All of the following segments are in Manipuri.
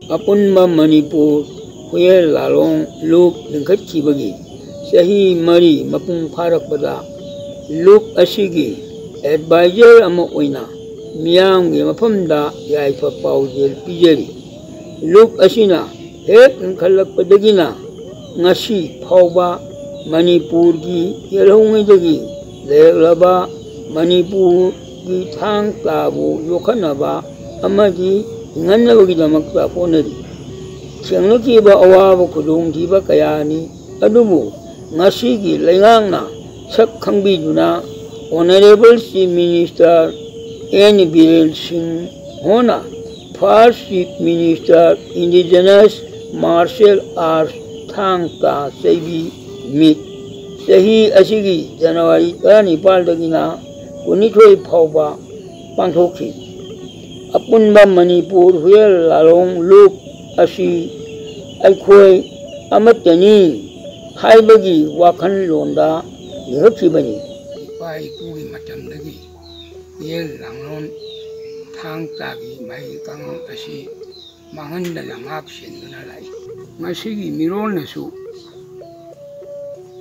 Apunba Manipur Huyen Lanlong Loop Lingkhatkibagi Sahi Mari Mapung Pharakpada Loop Asigi Advisor ama oina Myanmar Mafamda yaipha paojel pijeri Loop asina hek nkhalakpadagina ngasi phauba Manipur gi yelhongidagi leklaba Manipur gi thang tabu yokhanaba amadi nganabagidamaka ponari thengnakiba awaba khudongthiba kayani adubu ngasigi leingangna sak khangbiduna Honorable Chief Minister N. Biren Singh Hona First Chief Minister Indigenous Martial Arts Thang ka Sebi Mit Sahi Asigi January 14 dagina Kunithoi Phauba Pangthokhi Apunba Manipur Huyen Lanlong Loop Asi Eikhoi Amatani Haibagi Wakhan Londa Nihakhibani Pai Puri Matamdagi Huyen Lanlong Thang Tagi Mahei Kang Asi Mahanda Langak Senduna Lai Masigi Miron Nasu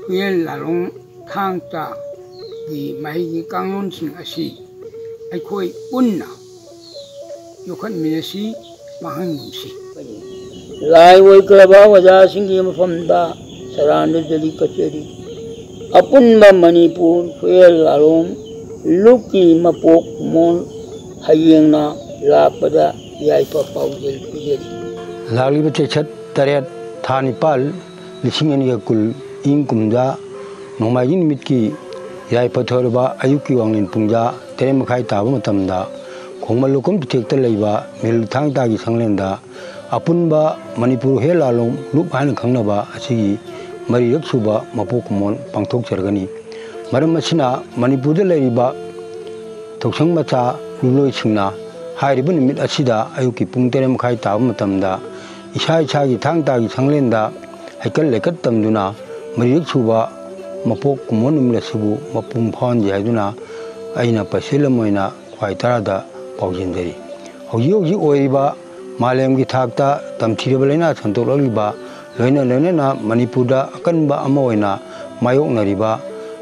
Huyen Lanlong Thang Tagi Mahei Kang Sing Asi Eikhoi punna khngminnasi mahangumsi Lai Woikraba Waja Singi Mafamda Saranda Jali Kacheri Apunba Manipur Huyen Lanlong Luki Mapok Kumon Hayengna Lakpaga yaipha paojel pijeri Laliba Chechat Taret Thanipal Lisingani Yakul Inkumja Nomajin Mitki Yaipha Thorba Ayuki Wanglin Pungja Teremakai Tabu Matamda Kongmalukum Tek Laiba Mil Thang Tagi Sanglenda Apunba Manipur Huyen Lanlong Loop Han Khangnaba Asigi Mari Yaksuba Mapok Kumon Pangthok Chargani Maram Asina Manipur Laiba Toksang Macha Luloi Singna Hairibu Numit Asida Ayuki Pung Teremakai Tabu Matamda Isha Chagi Thang Tagi Sanglenda Haikal Lekat Tamduna Mari Yaksuba Mapok Kumon asibu Mapung Pon Jaduna Aina Paselamoina Quaitarada Paujendari Hoji Oiba Malem Gitakta Tamchirabalena Santoliba Leina Leina Manipuda Akanba Amoina Mayok Nariba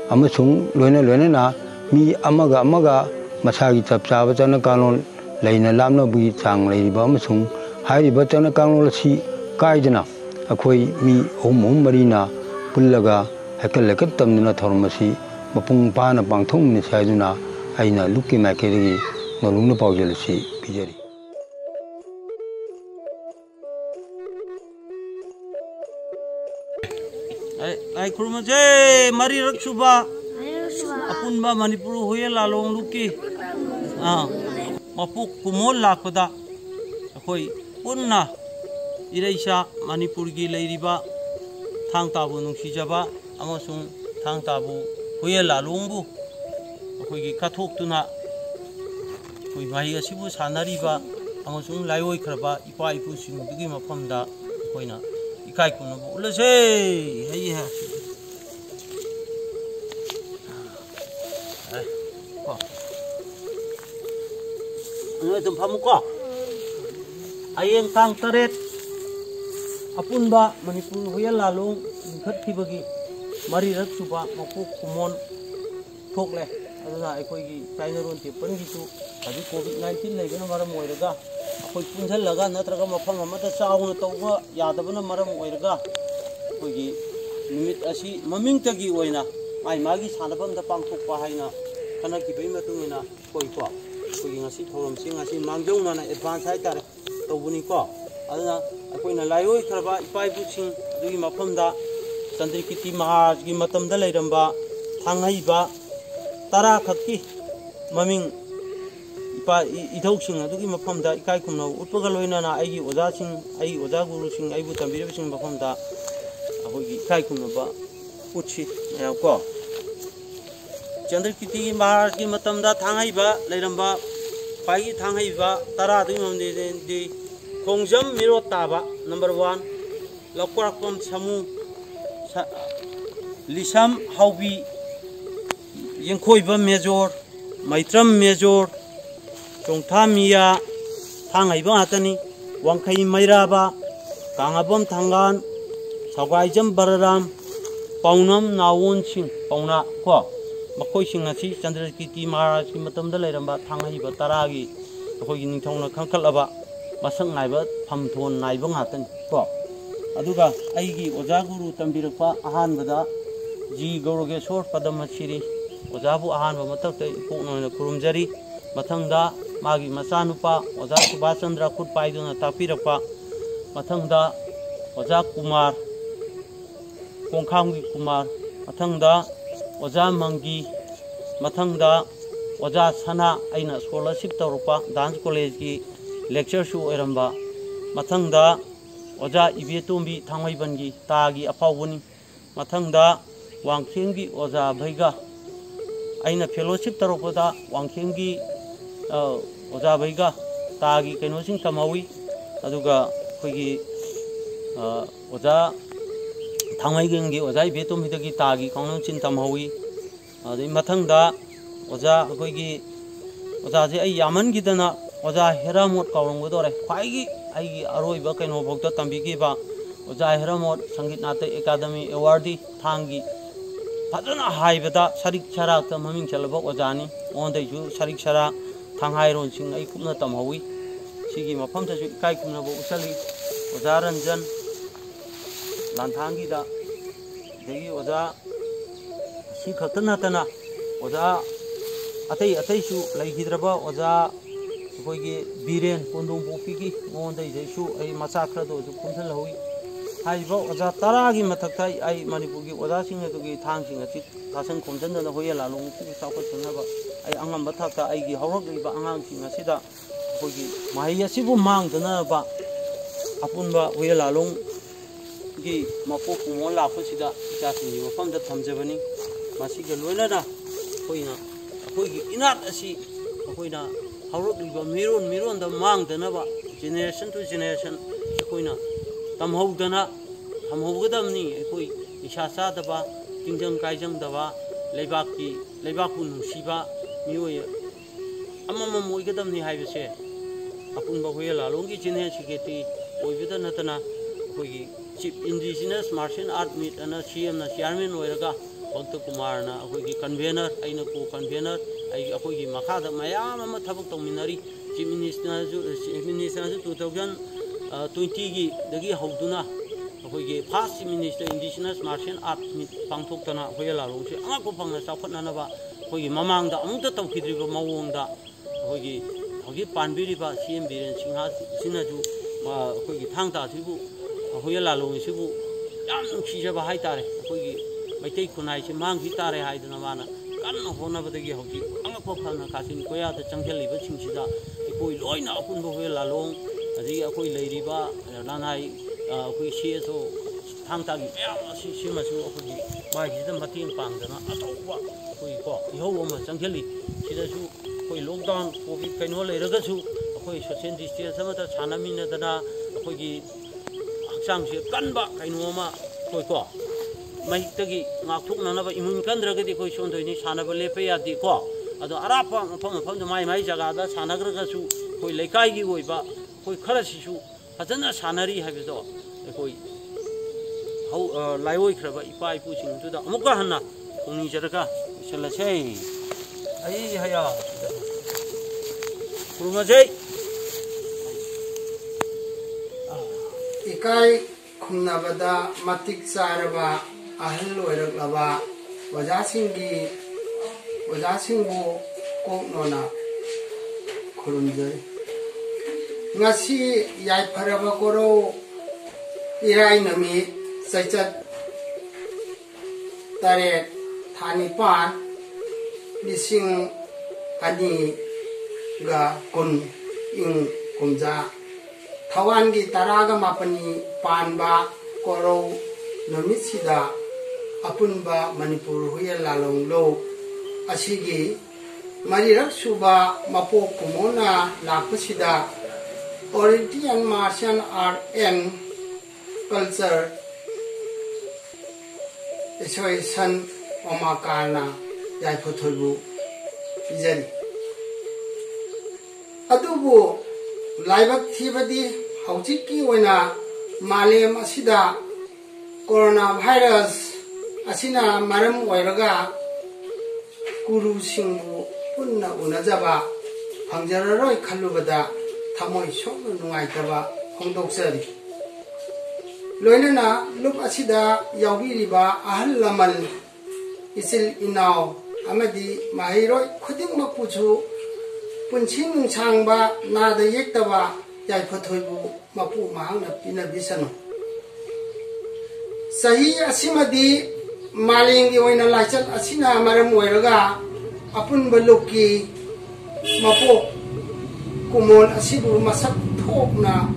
Amasung Leina Mi Amaga Masagi Tapsavana Kanon Leina Lamna Bui Thang Ladiba Amasung Hairiba Tana Kanon Si Kaidana Eikhoi Mi Om Marina Pullaga Haikal Lekat Tamduna Thormasi Mapung Pana Pangthokminnasi Haiduna Aina Luki Makeri Nolungna paojel si pijeri Ai kurmaje mari raksuba Apunba Manipur Huyen Lanlong Luki Mapok Kumon lakpada Eikhoi punna iraisa Manipur gi leiriba thang tabu nungsijaba amasung thang tabu Huyen Lanlong bu Eikhoi gi kathoktuna Eikhoi mahei asibu sanariba amasung laioi khraba ipa ipu singdugi mafamda Eikhoina ikai kunabu ulase hei ha ko noi tum phamuko ayeng tang taret Apunba Manipur Huyen Lanlong Lingkhatkibagi Mari Raksuba Mapok Kumon Thokle aduna Eikhoi China ron tepan gisu adi COVID-19 leibana maram oiraga Eikhoi punjhallaga natraga mafam amata chauna tawba yadabana maram oiraga Eikhoi numit asi mamingtagi oina mai magi sanafamda pangthokpa haina khanakibei matungina koi ko Eikhoi ngasi thoromsi ngasi mangjauna na advance haitare tawbuni ko aduna Eikhoi laioi khraba ipaibuching adugi mafamda Chandrikiti Mahaj gi matamda leiramba thangaiba tara khakki maming ipa idhoksing adugi mafamda ikai kumna utpaga loinana aigi ojasing ai oja gurusing aibu tambirabsing mafamda ahogi ikai kumna ba utsi ko Chandrikiti Mahaj gi matamda thangaiba leiramba pai thangaiba tara adugi mamde de Kongjam Miro Taba number 1 Lakwarakpam Samu Lisam Haubi Yengkhoiba Major Maitram Major Chongtha Miya Thang Haiba Hatani Wangkai Mairaba, Kangabom Thangan, Sawajam Bararam, Paunam Nawon Sing, Pauna, Ko, Makoi Singasi, Chandrakiti Maharaj, Matam the Leramba, Thangai Bataragi, Hoyin Tona Kankalaba, Masang Naiba, Pamton Naibangatan, Ko. Aduga, Aigi, Ozaguru, Tambirapa, Ahanbada, G. Gorogesor, Padamachiri, Ozabu Ahan, Matata, Kurumjari, Matanga, Magi Masanupa, Ozaku Basandra, Kutpaiduna, Tapirapa, Matanga, Ozak Kumar, Kongkangi Kumar, Matanga, Oza Mangi, Matanga, Oza Sana, Aina Scholarship Taurupa, Dance College, Lecture Show Eramba, Matanga, Oza Ibetumbi, Tangaibangi, Tagi, Apawuni, Matanga, Wangkengi, Oza Vega, Aina Fellowship Taurupada, Wangkengi, Oza Vega, Tagi, Kenosing Tamawi, Aduga, Kugi, Oza Thangaigangi, Oza Ibetumidagi, Tagi, Konochin Tamawi, the Matanga, Oza Kugi, Oza Yaman Gidana, Oza Heramot Kaurangudore, Paigi, Aigi Aroi Bakano Bogda Tambigiba, Oza Heramot, Sangitnate Academy Awardee, Thangi, Padana Haibada, Sarik Charak, Maming Chalaba, Ozani, on the Ju, Sarik Chara, Tanghairon Sing, Aikuna Tamawi, Sigi Mafam Kaikuna Usali, Ozaranjan, Lantangida, Degi Oza, Sikatanatana, Oza, Ateshu, like Hidraba, Oza. Hoigi Biren, Kundum Bupiki, Monda Jesu, a massacre to Puntahui. I wrote Oza Taragi Matakai, I Manipugi, Ozasing to get tanking at it, Tasan Content and the Huyen Lanlong Numit, I Ambataka, I give Horogi, Angang, Asida, Hogi, mahei asibu mang the Naba, Apunba, Huyen Lanlong, Gi, Mapok, Kumon, Lafusida, Jatin, you from the Tamjavani, Masiga Luena, Hoina, Hogi, Inat Asi, Hoina. Miron the Mang the Nava, generation to generation, Equina, Tamhodana, Tamhodamni, Equi, Ishasa daba, Tingjang Kaijang dava, Lebaki, Lebakun, Shiba, Muya, Amam Wigadamni Havese, Apunba Huela, Longi Generation, Oivida Natana, Chip indigenous martial art meet and a CM Nasharmin Weraga, Dr. Kumarna, a convener, Aina co-convener. Eikhoi Makada Mayama Tabuk Minari, Minister 2020, the Gi Hoduna, Hogi past Minister Indigenous Martial Art Pangtokana, Huela, Angapanga Sapanava, Hogi Mamang, the Amta Tokidriva Mawonda, Hogi Panbiriba, CMB and Sinaju, Hogi Tangta Tibu, Huela Longibu, Yam Shijaba Haitare, Hogi, my take Kunai, Mangitare Haidanavana. Honabagi Hoki, Angapana Kasin Koya, the Chankeli, Chingida, Eikhoi Loina Apunba Huyen Lanlong, the Eikhoi Ladiba, Lanai, who shares or Tangtagi, Shimasu, my Hidden Matin Pangana, Atova, who you call the whole woman Chankeli, Shidasu, who lockdown, who we can only Ragasu, who is sent this year, some of the Chanamina, Hoki Aksangshi, Kanba, Kainoma, Koiko. Mahitagi, Matuk Nanaba, Imun Kandragati Koshon to Nishanaba Lepea de Ko, Ado Arapa upon the Mai Jagada, Sanagragasu, Koi Lekai, Oiba, Koi Karashu, Hazana Sanari have it all. How Laioi Kraba, if I pushing into the Mukahana, Unijaraka, shall I say? Ayaya Kurumajay Eikhoi Khungnabada Matik Saraba. Ahal Lava, Wajasingu, Koknona, Kurunjay. Nasi Yaifare Koro, Huyen Numit, Sachat Taret, Thanipan, Lising Ani Ga Kun Ing Kumja, Tawangi Taraga Mapani, Panba, Koro, Numitsida. Apunba Manipur Huyen Lanlong Lo Asigi Marirak Suba Mapok Kumona Lakpasida Oriental Martial Art and Culture Association Omakana Yaipha Izari Adubu Laibak Thibadi ꯍꯧꯖꯤꯛꯀꯤ ꯑꯣꯏꯅ ꯃꯥꯂꯦꯝ ꯑꯁꯤꯗ ꯀꯣꯔꯣꯅꯥ ꯚꯥꯏꯔꯁ ꯑꯁꯤꯅ ꯃꯔꯝ ꯑꯣꯏꯔꯒ ꯒꯨꯔꯨꯁꯤꯡꯕꯨ ꯄꯨꯟꯅ ꯎꯅꯖꯕ ꯐꯪꯖꯔꯔꯣꯏ ꯈꯜꯂꯨꯕꯗ ꯊꯃꯣꯏ ꯁꯣꯛꯅ ꯅꯨꯡꯉꯥꯏꯇꯕ ꯐꯣꯡꯗꯣꯛꯆꯔꯤ ꯂꯣꯏꯅꯅ ꯂꯨꯞ ꯑꯁꯤꯗ ꯌꯥꯎꯕꯤꯔꯤꯕ ꯑꯍꯜ ꯂꯃꯟ ꯏꯆꯤꯜ ꯏꯅꯥꯎ amadi mahiroi khuding mapuchu punching nungsangba nada yektaba yaipha thoibu mapu mahangna pina bisanu sahi asimadi malengi oina laichal asina maram oiraga apunba lokki mapok kumon asibu masak thokna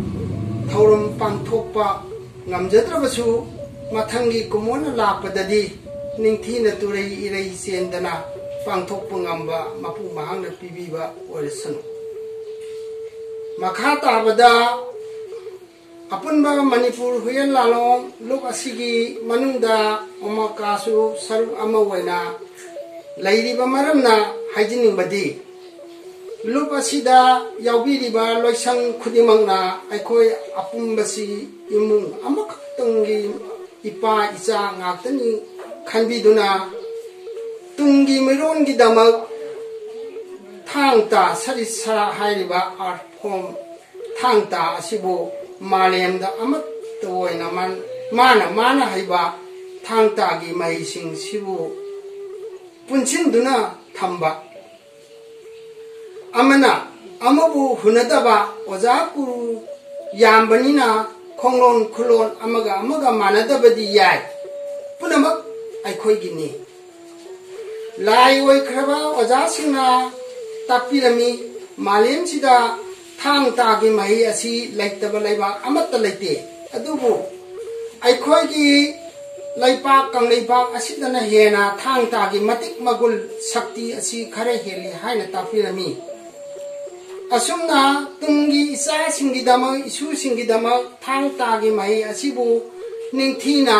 thauram pangthokpa ngamjadrabasu mathangi kumon lakpadadi ningthina turei irei sendana pangthokpa ngamba mapu mahangna pibiba oirasanu makha tabada Apunba Manipur Huyen Lanlong Luk asigi manungda omakasu saru ama waina lairiba maramna haijiningbadi Luk asida yaubiriba loisang khudimangna Eikhoi Apumbasi imung amakaktangi ipa icha ngaktani khanbiduna tungi mirongi damak thangta sarisa hairiba art form thangta asibu malem da amat toina mana haiba thangta gi mai sing sibu punchin duna thamba amana amabu hunadaba oja kuru yambanina khonglon khulon amaga manadabadi yai punamak Eikhoi gini lai oi khraba oja singna tapirami malem sida Thang tagi mahei asi laitaba laiba amatta laite adubu Eikhoi gi laipa kanglaipa asidana hena thang tagi matik magul sakti asi khare heli haina tapirami asumna tungi isa singidama isu singidama thang tagi mahei asibu ningthina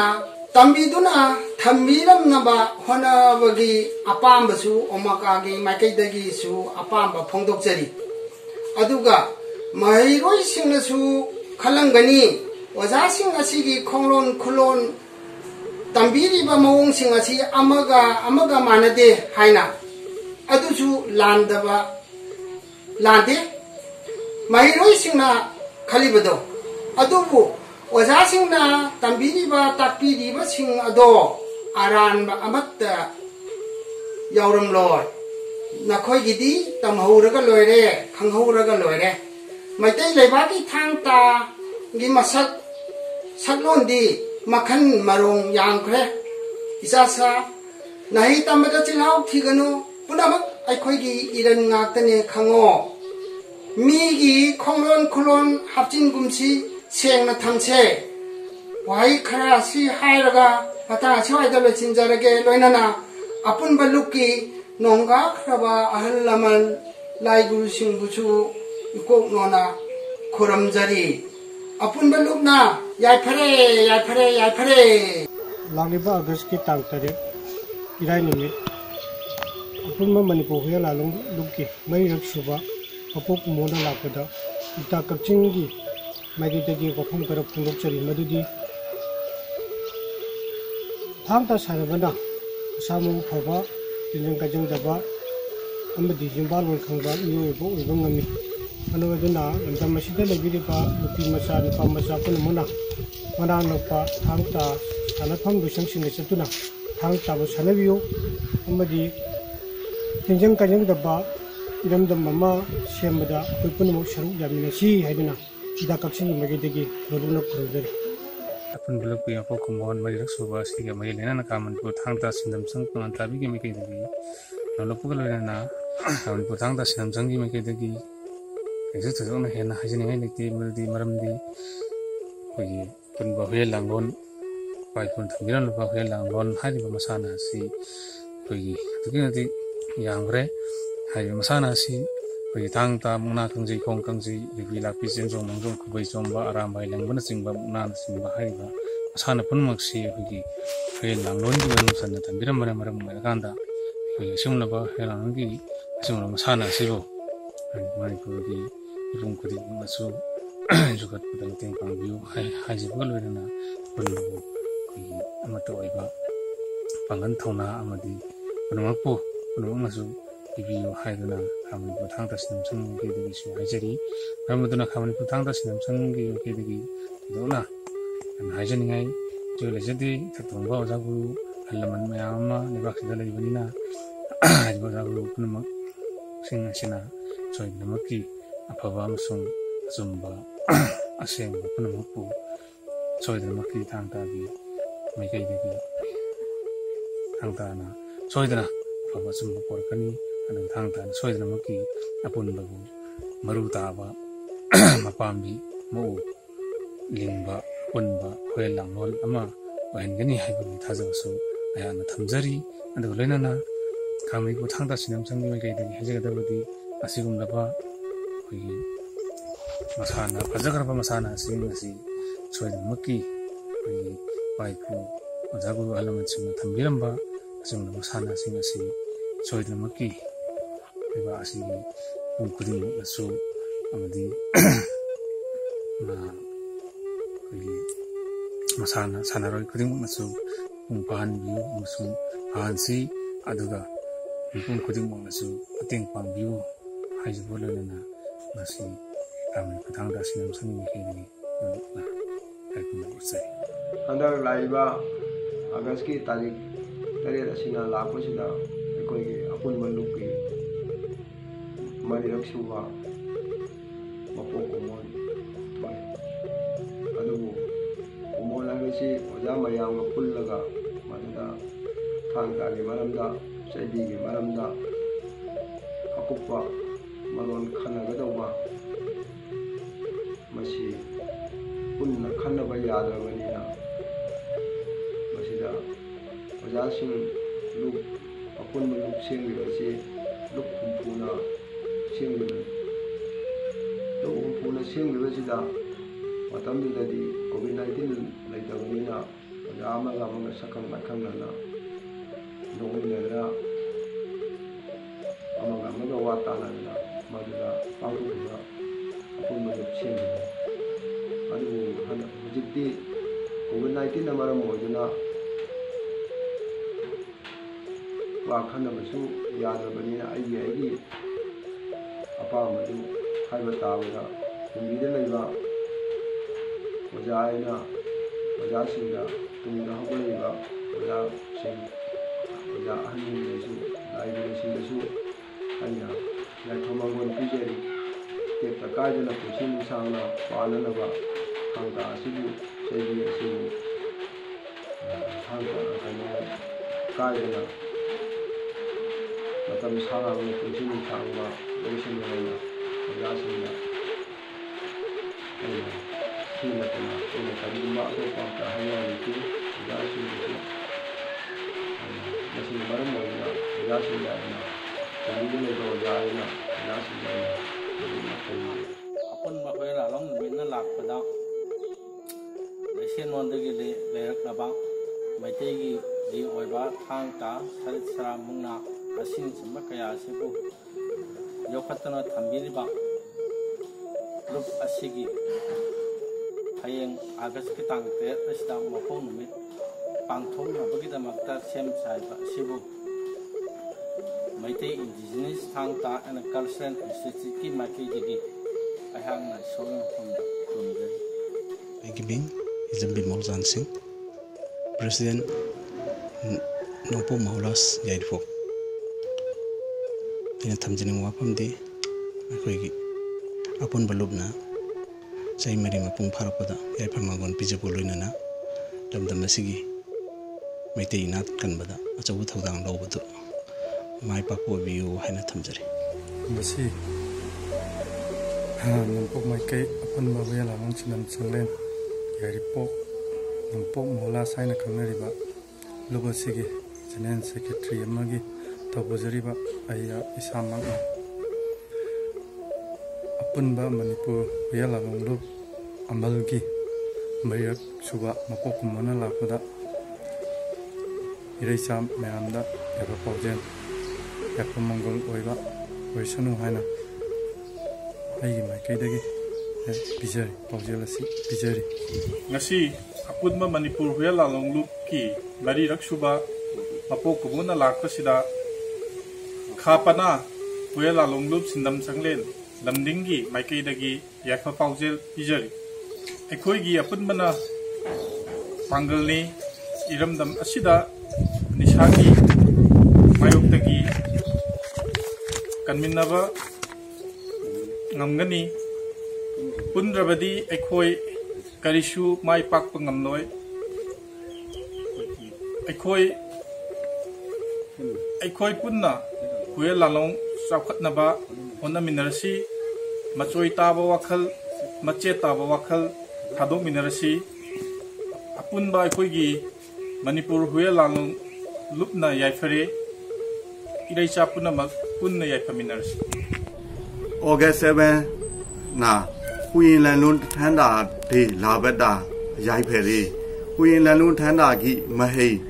tambiduna thambiramnaba honabagi apambasu omakagi maikaidagi su apamba phongdokjari aduga mahiroi singnasu khalangani oja sing asigi khonglon khulon tambiriba mawong sing asi amaga manade haina adusu lande mahiroi singna khalibado adubu oja singna tambiriba takpiriba sing ado aranba amatta yauram loi Nakhoi gidi tamhauraga loire khanghauraga loire maitai leibaki thangta gi masak saklondi makhan marong yangkhre isasa nahi tamada chilau thiganu punamak Eikhoi gi iran ngaktane khango mi gi khonglon khulon hapchin gumsi sengna thamse wai khara si hairaga ata chhaida le chinjarage loinana apunba lukki nongga khraba ahal laman lai guru singbuchu ikok nona khoramjari apunba lukna yaifare lagliba August ki tang tare irai numit apunba Manipur Huyen Lanlong lukki mai rak suba apok mona lakpada ita kapchingi magi tagi wafam karap phungdokchari madudi thangta sarabana samu phaba Tinjang kajang daba amadi jimbal wal khangba iyo ebo ngami anoduna lamdam masida labiriba nupi masa nupa masa punamuna mana nupa thangta sanafam dusang singa chatuna thangta bu sanabiyo amadi tinjang kajang daba iramdam mama sembada punamu sharu yaminasi haiduna ida kapsin magedegi roduna kurudari Apun belum punya Kumon mari raksuba siga mari leina na kaman pu thangta sindam sang pangan tabi gi mekai dagi lalu pu leina na kaman pu thangta sindam sang gi mekai dagi eju tu na hena hajini ngai lekti meldi maramdi kogi pun ba Huyen Lanlong pai pun thamgiran ba Huyen Lanlong hari ba masana si kogi tukinati Yaifare hari masana si kogi thangta muna kangji khong kangji bibi lakpi senjong mangjong kubai chomba aram bai langbana singba muna singba haiba asana punmaksi kogi Huyen Lanlong gi manung sanna tambiram maram kanda kogi simnaba Huyen Lanlong gi simna masana sibo Manipur gi ibung kudi masu ꯌꯣꯛꯈꯠꯄꯗ ꯃꯇꯦꯡ ꯄꯥꯡꯕꯤꯌꯨ ꯍꯥꯏꯖꯕꯒ ꯂꯣꯏꯅꯅ ꯄꯨꯟꯕꯕꯨ ꯑꯩꯈꯣꯏꯒꯤ ꯑꯃꯠꯇ ꯑꯣꯏꯕ ꯄꯥꯡꯒꯜ ꯊꯧꯅꯥ ꯑꯃꯗꯤ ꯄꯨꯝꯅꯃꯛꯅꯁꯨ ꯄꯤꯕꯤꯌꯨ ꯍꯥꯏꯗꯨꯅ ꯈꯥ ꯃꯅꯤꯄꯨꯔ ꯊꯥꯡ ꯇꯥ ꯁꯤꯟꯅꯝ ꯁꯪꯒꯤꯗꯒꯤꯁꯨ ꯍꯥꯏꯖꯔꯤ ꯃꯔꯝ ꯑꯗꯨꯅ ꯈꯥ ꯃꯅꯤꯄꯨꯔ ꯊꯥꯡ ꯇꯥ ꯁꯤꯟꯅꯝ ꯁꯪꯒꯤ ꯃꯥꯏꯀꯩꯗꯒꯤ ꯊꯣꯏꯗꯣꯛꯅ ꯍꯥꯏꯖꯅꯤꯡꯉꯥꯏ ꯏꯊꯣꯏ ꯂꯩꯖꯗꯦ ꯏꯊꯛ ꯊꯣꯡꯕ ꯑꯣꯖꯥ ꯒꯨꯔꯨ ꯑꯍꯜ ꯂꯃꯟ ꯃꯌꯥꯝ ꯑꯃ ꯂꯩꯕꯥꯛꯁꯤꯗ ꯂꯩꯕꯅꯤꯅ ꯍꯥꯏꯔꯤꯕ ꯑꯣꯖꯥ ꯒꯨꯔꯨ ꯄꯨꯝꯅꯃꯛꯁꯤꯡ ꯑꯁꯤꯅ ꯁꯣꯏꯗꯅꯃꯛꯀꯤ ꯑꯐꯕ ꯑꯃꯁꯨꯡ ꯑꯆꯨꯝꯕ ꯑꯁꯦꯡꯕ ꯄꯨꯝꯅꯃꯛꯄꯨ ꯁꯣꯏꯗꯅꯃꯛꯀꯤ ꯊꯥꯡ ꯇꯥꯒꯤ ꯃꯥꯏꯀꯩꯗꯒꯤ ꯊꯥꯡ ꯇꯥꯅ ꯁꯣꯏꯗꯅ ꯑꯐꯕ ꯑꯆꯨꯝꯕ ꯄꯣꯔꯛꯀꯅꯤ ꯑꯗꯨꯒ ꯊꯥꯡ ꯇꯥꯅ ꯁꯣꯏꯗꯅꯃꯛꯀꯤ ꯑꯄꯨꯟꯕꯕꯨ ꯃꯔꯨ ꯇꯥꯕ ꯃꯄꯥꯝꯕꯤ ꯃꯑꯣ ꯂꯤꯡꯕ ꯑꯄꯨꯟꯕ ꯍꯨꯌꯦꯟ ꯂꯥꯡꯂꯣꯟ ꯑꯃ ꯑꯣꯏꯍꯟꯒꯅꯤ ꯍꯥꯏꯕꯒꯤ ꯊꯥꯖꯕꯁꯨ ꯑꯩꯍꯥꯛꯅ ꯊꯝꯖꯔꯤ ꯑꯗꯨꯒ ꯂꯣꯏꯅꯅ ꯈꯥ ꯃꯅꯤꯄꯨꯔ ꯊꯥꯡ ꯇꯥ ꯁꯤꯟꯅꯝ ꯁꯪꯒꯤ ꯃꯥꯏꯀꯩꯗꯒꯤ ꯍꯥꯏꯖꯒꯗꯕꯗꯤ ꯑꯁꯤꯒꯨꯝꯂꯕ ꯑꯩꯈꯣꯏꯒꯤ ꯃꯁꯥꯟꯅ ꯐꯖꯈ꯭ꯔꯕ ꯃꯁꯥꯟꯅꯁꯤꯡ ꯑꯁꯤ ꯁꯣꯏꯗꯅꯃꯛꯀꯤ ꯑꯩꯈꯣꯏꯒꯤ ꯏꯄꯥ ꯏꯄꯨ ꯑꯣꯖꯥ ꯒꯨꯔꯨ ꯑꯍꯜ ꯂꯃꯟꯁꯤꯡꯅ ꯊꯝꯕꯤꯔꯝꯕ ꯑꯁꯤꯒꯨꯝꯂꯕ ꯃꯁꯥꯟꯅꯁꯤꯡ ꯑꯁꯤ ꯁꯣꯏꯗꯅꯃꯛꯀꯤ ꯂꯩꯕꯥꯛ ꯑꯁꯤꯒꯤ ꯃꯤꯄꯨꯝ ꯈꯨꯗꯤꯡꯃꯛꯅꯁꯨ ꯑꯃꯗꯤ ꯑꯩꯈꯣꯏꯒꯤ ꯁꯥꯟꯅꯔꯣꯏ ꯈꯨꯗꯤꯡꯃꯛꯅꯁꯨ ꯃꯄꯨꯡ ꯐꯥꯍꯟꯕꯤꯌꯨ ꯑꯃꯁꯨꯡ ꯐꯥꯍꯟꯁꯤ ꯑꯗꯨꯒ ꯃꯤꯄꯨꯝ ꯈꯨꯗꯤꯡꯃꯛꯅꯁꯨ ꯃꯇꯦꯡ ꯄꯥꯡꯕꯤꯌꯨ ꯍꯥꯏꯖꯕ ꯂꯣꯏꯅꯅ ꯉꯁꯤ ꯈꯥ ꯃꯅꯤꯄꯨꯔ ꯊꯥꯡ ꯇꯥ ꯁꯤꯟꯅꯝ ꯁꯪꯒꯤ ꯃꯥꯏꯀꯩꯗꯒꯤ ꯍꯥꯏꯕ ꯎꯠꯆꯔꯤ ꯍꯟꯗꯛ ꯂꯥꯛꯏꯕ ꯑꯥꯒꯁꯀꯤ ꯇꯥꯔꯤꯛ 8 ꯑꯁꯤꯅ ꯂꯥꯛꯄꯁꯤꯗ ꯑꯩꯈꯣꯏꯒꯤ ꯑꯄꯨꯟꯕ ꯂꯨꯞꯀꯤ ꯃꯔꯤꯔꯛ ꯁꯨꯕ ꯃꯄꯣꯛ ꯀꯨꯃꯣꯟ ꯊꯣꯛꯑꯦ ꯑꯗꯨꯕꯨ ꯀꯨꯃꯣꯟ ꯍꯥꯏꯕꯁꯤ ꯑꯣꯖꯥ ꯃꯌꯥꯝꯒ ꯄꯨꯜꯂꯒ ꯃꯗꯨꯗ ꯊꯥꯡ ꯇꯥꯒꯤ ꯃꯔꯝꯗ ꯆꯩꯕꯤꯒꯤ ꯃꯔꯝꯗ ꯑꯀꯨꯞꯄ ꯃꯔꯣꯟ ꯈꯟꯅꯒꯗꯧꯕ ꯃꯁꯤ ꯄꯨꯟꯅ ꯈꯟꯅꯕ ꯌꯥꯗ꯭ꯔꯕꯅꯤꯅ ꯃꯁꯤꯗ ꯑꯣꯖꯥꯁꯤꯡ ꯂꯨꯞ ꯑꯄꯨꯟꯕ ꯂꯨꯞ ꯁꯦꯝꯂꯤꯕꯁꯤ ꯂꯨꯞ ꯍꯨꯝꯐꯨꯅ ꯁꯦꯝꯂꯤꯕꯅꯤ ꯂꯨꯞ ꯍꯨꯝꯐꯨꯅ ꯁꯦꯝꯂꯤꯕꯁꯤꯗ ꯃꯇꯝꯗꯨꯗꯗꯤ COVID-19 ꯂꯩꯇꯕꯅꯤꯅ ꯑꯣꯖꯥ ꯑꯃꯒ ꯑꯃꯒ ꯁꯛꯈꯪ ꯃꯥꯏꯈꯪꯅꯅ ꯅꯣꯛꯃꯤꯟꯅꯗꯅ ꯑꯃꯒ ꯑꯃꯒ ꯋꯥ ꯇꯥꯟꯅꯗꯅ ꯃꯗꯨꯗ ꯄꯥꯡꯊꯣꯛꯈꯤꯕ ꯑꯄꯨꯟꯕ ꯂꯨꯞ ꯁꯦꯝꯂꯤꯕꯅꯤ ꯑꯗꯨꯕꯨ ꯍꯧꯖꯤꯛꯇꯤ COVID-19ꯅ ꯃꯔꯝ ꯑꯣꯏꯗꯨꯅ ꯋꯥ ꯈꯟꯅꯕꯁꯨ ꯌꯥꯗ꯭ꯔꯕꯅꯤꯅ ꯑꯩꯒꯤ ꯑꯄꯥꯝꯕꯗꯨ ꯍꯥꯏꯕ ꯇꯥꯕꯗ ꯀꯨꯝꯕꯤꯗ ꯂꯩꯕ ꯑꯣꯖꯥꯁꯤꯡꯗ ꯇꯨꯡꯗ ꯍꯧꯒꯠꯂꯛꯏꯕ ꯑꯣꯖꯥꯁꯤꯡ ꯑꯣꯖꯥ ꯑꯍꯟꯁꯤꯡꯗꯁꯨ ꯂꯥꯏꯕꯁꯤꯡꯗꯁꯨ ꯑꯩꯅ ꯌꯥꯏꯐ ꯃꯪꯒꯣꯜ ꯄꯤꯖꯔꯤ ꯇꯦꯛꯇ ꯀꯥꯏꯗꯅ ꯄꯨꯟꯁꯤ ꯅꯨꯡꯁꯥꯡꯅ ꯄꯥꯟꯅꯅꯕ ꯊꯥꯡ ꯇꯥ ꯑꯁꯤꯕꯨ ꯆꯩꯕꯤ ꯑꯁꯤꯕꯨ ꯀꯥꯏꯗꯅ ꯃꯇꯝ ꯁꯥꯡꯅ ꯄꯨꯟꯁꯤ ꯅꯨꯡꯁꯥꯡꯕ ꯂꯣꯏꯁꯤꯟꯅꯕ ꯑꯣꯖꯥꯁꯤꯡꯅ ꯑꯩꯅ ꯁꯤ ꯅꯠꯇꯅ ꯑꯩꯅ ꯀꯔꯤꯒꯨꯝꯕ ꯑꯇꯣꯞꯄ ꯑꯝꯇ ꯍꯥꯏꯅꯔꯤꯈꯤ ꯑꯣꯖꯥꯁꯤꯡꯗꯁꯨ ꯃꯁꯤꯅ ꯃꯔꯝ ꯑꯣꯏꯗꯨꯅ ꯑꯣꯖꯥꯁꯤꯡꯗ ꯑꯩꯅ ꯀꯔꯤꯗ ꯂꯩꯕ ꯑꯣꯖꯥ ꯑꯩꯅ ꯑꯣꯖꯥꯁꯤꯡꯗ ꯑꯩꯅ ꯑꯄꯨꯟꯕ ꯍꯨꯌꯦꯟ ꯂꯥꯟꯂꯣꯡ ꯅꯨꯃꯤꯠꯅ ꯂꯥꯛꯄꯗ ꯂꯩꯁꯦꯟꯂꯣꯟꯗꯒꯤ ꯂꯩꯔꯛꯂꯕ ꯃꯩꯇꯩꯒꯤ ꯑꯣꯏꯕ ꯊꯥꯡ ꯇꯥ ꯁꯔꯤꯠ ꯁꯔꯥ ꯃꯨꯛꯅꯥ ꯑꯁꯤꯅꯆꯤꯡꯕ ꯀꯌꯥ ꯑꯁꯤꯕꯨ ꯌꯣꯛꯈꯠꯇꯨꯅ ꯊꯝꯕꯤꯔꯤꯕ ꯂꯨꯞ ꯑꯁꯤꯒꯤ ꯍꯌꯦꯡ ꯑꯥꯒꯁꯀꯤ ꯇꯥꯡ 8 ꯑꯁꯤꯗ ꯃꯄꯣꯛ ꯅꯨꯃꯤꯠ ꯄꯥꯡꯊꯣꯛꯅꯕꯒꯤꯗꯃꯛꯇ ꯁꯦꯝ ꯁꯥꯏꯕ ꯑꯁꯤꯕꯨ ꯃꯩꯇꯩ ꯏꯟꯗꯤꯖꯤꯅꯁ ꯊꯥꯡ ꯇꯥ ꯑꯦꯟ ꯀꯜꯆꯔꯦꯜ ꯏꯟꯁꯇꯤꯇ꯭ꯌꯨꯠꯀꯤ ꯃꯥꯏꯀꯩꯗꯒꯤ ꯑꯩꯍꯥꯛꯅ ꯏꯁꯣꯔꯒꯤ ꯃꯐꯝꯗ ꯈꯨꯔꯨꯝꯖꯔꯤ. ꯑꯩꯒꯤ ꯃꯤꯡ ꯍꯤꯖꯝꯕꯤ ꯃꯧꯖꯥꯟ ꯁꯤꯡ, ꯄ꯭ꯔꯦꯁꯤꯗꯦꯟꯠ ꯅꯣꯡꯄꯣꯛ ꯃꯍꯧꯂꯥꯁ ꯌꯥꯏꯔꯤꯄꯣꯛ. ꯑꯩꯅ ꯊꯝꯖꯅꯤꯡꯕ ꯋꯥꯐꯝꯗꯤ ꯑꯩꯈꯣꯏꯒꯤ ꯑꯄꯨꯟꯕ ꯂꯨꯞꯅ ꯆꯍꯤ 4 ꯃꯄꯨꯡ ꯐꯥꯔꯛꯄꯗ ꯌꯥꯏꯐ ꯃꯪꯒꯣꯜ ꯄꯤꯖꯕ ꯂꯣꯏꯅꯅ ꯂꯝꯗꯝ ꯑꯁꯤꯒꯤ ꯃꯩꯇꯩ ꯅꯥꯠ ꯀꯟꯕꯗ ꯑꯆꯧꯕ ꯊꯧꯗꯥꯡ ꯂꯧꯕꯗꯨ ꯃꯥꯏ ꯄꯥꯛꯄ ꯑꯣꯏꯕꯤꯌꯨ ꯍꯥꯏꯅ ꯊꯝꯖꯔꯤ. ꯃꯁꯤ ꯅꯣꯡꯄꯣꯛ ꯃꯥꯏꯀꯩ ꯑꯄꯨꯟꯕ ꯍꯨꯌꯦꯟ ꯂꯥꯟꯂꯣꯡ ꯁꯤꯟꯅꯝ ꯁꯪꯂꯦꯟ ꯌꯥꯏꯔꯤꯄꯣꯛ ꯅꯣꯡꯄꯣꯛ ꯃꯍꯧꯂꯥꯁ ꯍꯥꯏꯅ ꯈꯪꯅꯔꯤꯕ ꯂꯨꯞ ꯑꯁꯤꯒꯤ ꯖꯦꯅꯔꯦꯜ ꯁꯦꯀ꯭ꯔꯦꯇꯔꯤ ꯑꯃꯒꯤ ꯇꯧꯕꯖꯔꯤꯕ ꯑꯩ ꯏꯁꯥꯃꯛꯅ ꯑꯄꯨꯟꯕ ꯃꯅꯤꯄꯨꯔ ꯍꯨꯌꯦꯟ ꯂꯥꯟꯂꯣꯡ ꯂꯨꯞ ꯑꯃꯜꯒꯤ ꯃꯔꯤꯔꯛ ꯁꯨꯕ ꯃꯄꯣꯛ ꯀꯨꯝꯑꯣꯟꯅ ꯂꯥꯛꯄꯗ ꯏꯔꯩꯆꯥ ꯃꯌꯥꯝꯗ ꯌꯥꯏꯐ ꯄꯥꯎꯖꯦꯜ ꯌꯥꯏꯐ ꯃꯪꯒꯣꯜ ꯑꯣꯏꯕ ꯑꯣꯏꯔꯁꯅꯨ ꯍꯥꯏꯅ ꯑꯩꯒꯤ ꯃꯥꯏꯀꯩꯗꯒꯤ Bijari, paojel asi bijari. Ngasi Apunba Manipur Huyen Lanlong Numit ki mari raksuba mapok kumon lakpasida khapana Huyen Lanlong Numit sindam sanglen lamdingi maikaidagi yaipha paojel bijari. Eikhoi gi Apunbana pangalni iramdam asida nisagi mayoktagi khngminnaba ngamgani pundrabadi Eikhoi karisu mai pak pangamloi Eikhoi punna Huyen Lanlong saukhatnaba honaminarasi machoi taba wakhal mache taba wakhal thadokminarasi Apunba Eikhoi gi Manipur Huyen Lanlong lupna Yaifare iraicha punna yaipaminarasi August 7 na Huyen Lanlong thanda de labada Yaifare Huyen Lanlong thanda gi mahei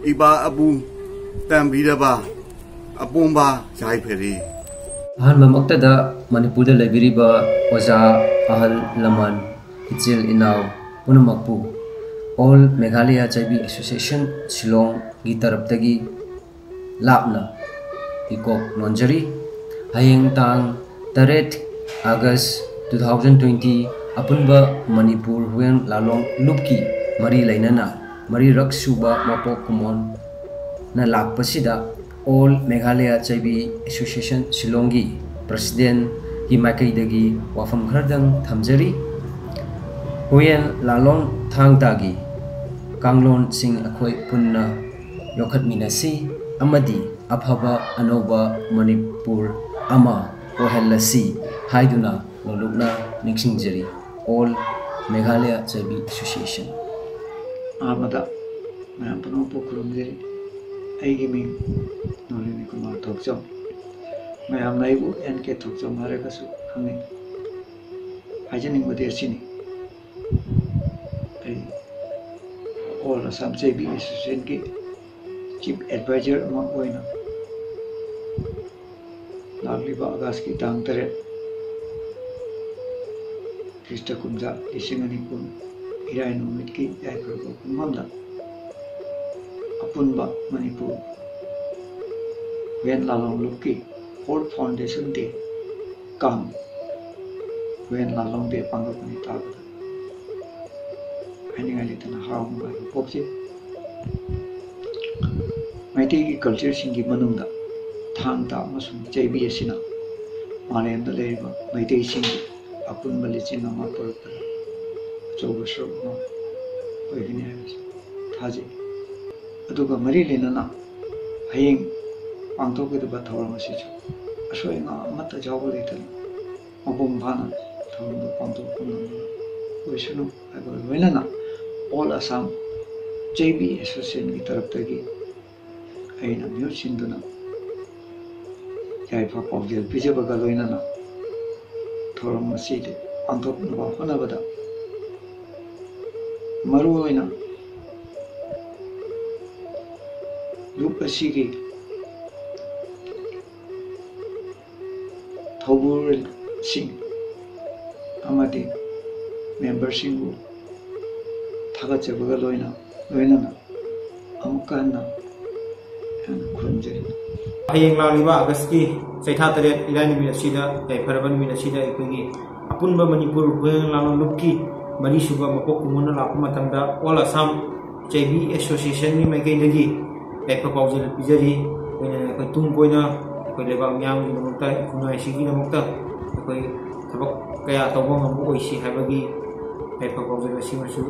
iba abu tambiraba Apunba Yaifare Ahan mamaktada Manipur da labiriba oza ahal laman ichil inaw punamakpu All Meghalaya Chaibi Association Shillong gi taraptagi lapna ikok nonjari hayeng tang 3 August 2020 Apunba Manipur Huyen Lanlong Numit mari leina mari raksuba mapok Kumon na lakpasida All Meghalaya Chaibi Association Shillongi President hi makaidagi wafam khardang thamjari Huyen Lanlong Thang tagi kanglon sing Eikhoi punna khngminnasi amadi aphaba anoba Manipur AMHLL haiduna lolukna ningsingjari All Meghalaya Chaibi Association amada mayam pano pokurumjari aigi ming nolini kumar thokjom mayam naibu NK thokjom harekasu khangni hajaning modesini All Assam Chaibi Association ki Chief Advisor among Oina Lagliba August ki tang 3 Krista Kumja Isingani Kun Huyen Numit ki Yaifare Kumanda Apunba Manipur Huyen Lanlong Numit ki Ford Foundation Day Kam Huyen Lanlong Day Pangapani Tabada Haningalithana haumba popsi Maitei ki culture singi manungda Thang ta amasung Chaibi asina malemda leiba Maitei singi Apunba lichin ama porapara achoba shrubma oigini haibasi thaji aduga mari lenana hayeng pangthokidaba thawram asichu asoinga amata jawba leitana mapum bhana thawramda pangthokpana oirasanu haiba loinana All Assam Chaibi Association ki taraptagi aina miyot sinduna yaipha paojel pijabaga loinana thoram aside pangthoknaba honabada maru oina loop asigi thobur sing amadi member singu Thagachabaga loina amukana khurumjari hayeng laliba August ki chaitha 3 ilani minasida Yaifare minasida Eikhoi Apunba Manipur Huyen Lanlong Numit ki mari suba mapok Kumon lakpa matamda All Assam Chaibi Association ni makaidagi yaipha paojel bijari Eikhoi tungkoina Eikhoi lebak myam gi namukta khngminnasi gi namukta Eikhoi thabak kaya tawba ngambu oisi haibagi yaipha paojel asimasu